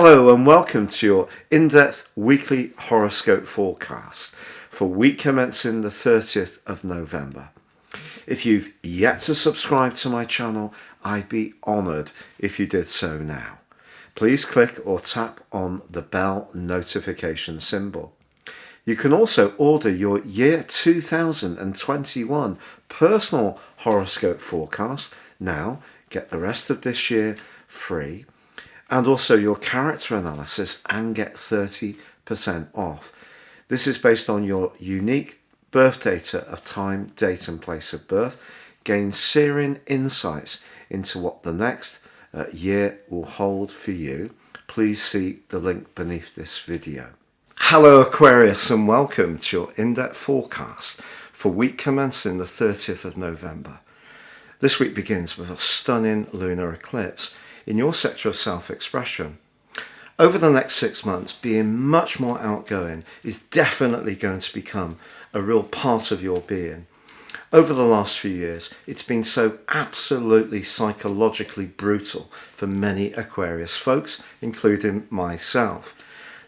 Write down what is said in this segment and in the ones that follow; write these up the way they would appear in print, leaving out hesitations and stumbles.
Hello and welcome to your in-depth weekly horoscope forecast for week commencing the 30th of November. If you've yet to subscribe to my channel, I'd be honoured if you did so now. Please click or tap on the bell notification symbol. You can also order your year 2021 personal horoscope forecast now, get the rest of this year free, and also your character analysis and get 30% off. This is based on your unique birth data of time, date and place of birth. Gain searing insights into what the next year will hold for you. Please see the link beneath this video. Hello Aquarius and welcome to your in-depth forecast for week commencing the 30th of November. This week begins with a stunning lunar eclipse in your sector of self-expression. Over the next 6 months, being much more outgoing is definitely going to become a real part of your being. Over the last few years, it's been so absolutely psychologically brutal for many Aquarius folks, including myself.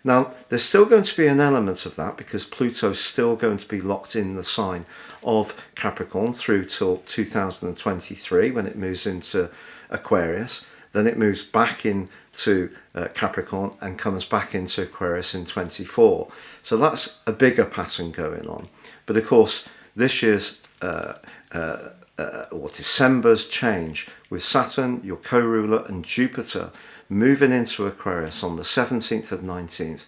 Now, there's still going to be an element of that because Pluto's still going to be locked in the sign of Capricorn through till 2023 when it moves into Aquarius. Then it moves back into Capricorn and comes back into Aquarius in 24. So that's a bigger pattern going on. But of course, this year's or December's change with Saturn, your co-ruler, and Jupiter moving into Aquarius on the 17th and 19th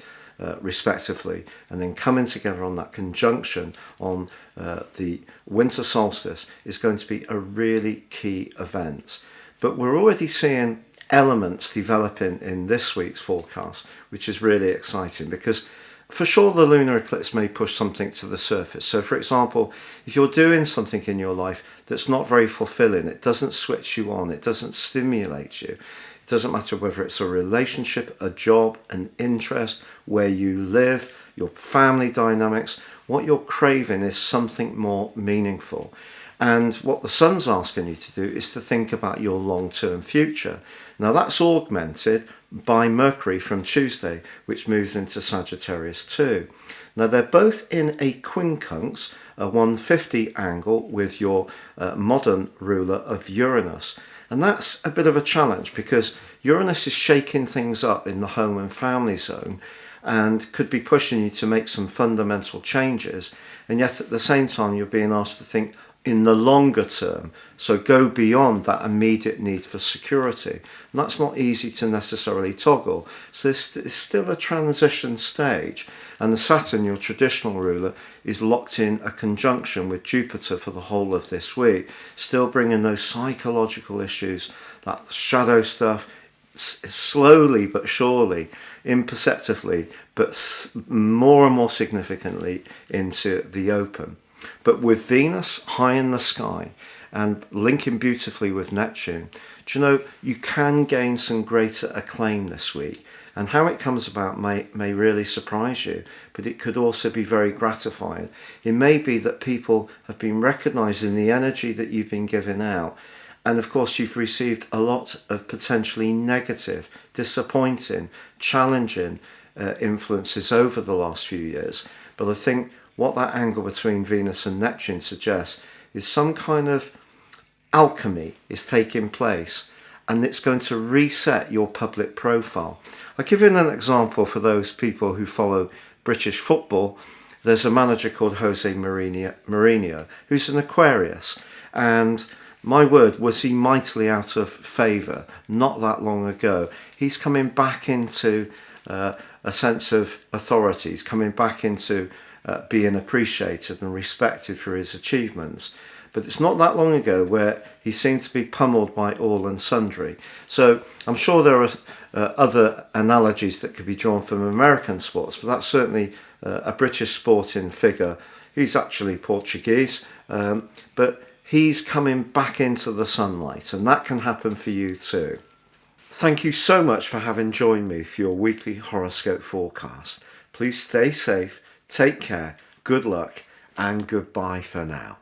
respectively, and then coming together on that conjunction on the winter solstice is going to be a really key event. But we're already seeing elements developing in this week's forecast, which is really exciting because for sure the lunar eclipse may push something to the surface. So for example, if you're doing something in your life that's not very fulfilling, it doesn't switch you on, it doesn't stimulate you, it doesn't matter whether it's a relationship, a job, an interest, where you live, your family dynamics, what you're craving is something more meaningful. And what the sun's asking you to do is to think about your long-term future. Now that's augmented by Mercury from Tuesday, which moves into Sagittarius too. Now they're both in a quincunx, a 150 angle with your modern ruler of Uranus. And that's a bit of a challenge because Uranus is shaking things up in the home and family zone and could be pushing you to make some fundamental changes. And yet at the same time, you're being asked to think in the longer term, so go beyond that immediate need for security. And that's not easy to necessarily toggle. So this is still a transition stage, and the Saturn, your traditional ruler, is locked in a conjunction with Jupiter for the whole of this week, still bringing those psychological issues, that shadow stuff, slowly but surely, imperceptibly, but more and more significantly into the open. But with Venus high in the sky and linking beautifully with Neptune, do you know, you can gain some greater acclaim this week. And how it comes about may really surprise you, but it could also be very gratifying. It may be that people have been recognizing the energy that you've been giving out. And of course, you've received a lot of potentially negative, disappointing, challenging influences over the last few years. But I think what that angle between Venus and Neptune suggests is some kind of alchemy is taking place, and it's going to reset your public profile. I'll give you an example for those people who follow British football. There's a manager called Jose Mourinho, who's an Aquarius, and my word, was he mightily out of favour not that long ago. He's coming back into a sense of authority. He's coming back into being appreciated and respected for his achievements. But it's not that long ago where he seemed to be pummeled by all and sundry. So I'm sure there are other analogies that could be drawn from American sports, but that's certainly a British sporting figure. He's actually Portuguese, but he's coming back into the sunlight, and that can happen for you too. Thank you so much for having joined me for your weekly horoscope forecast. Please stay safe, take care, good luck, and goodbye for now.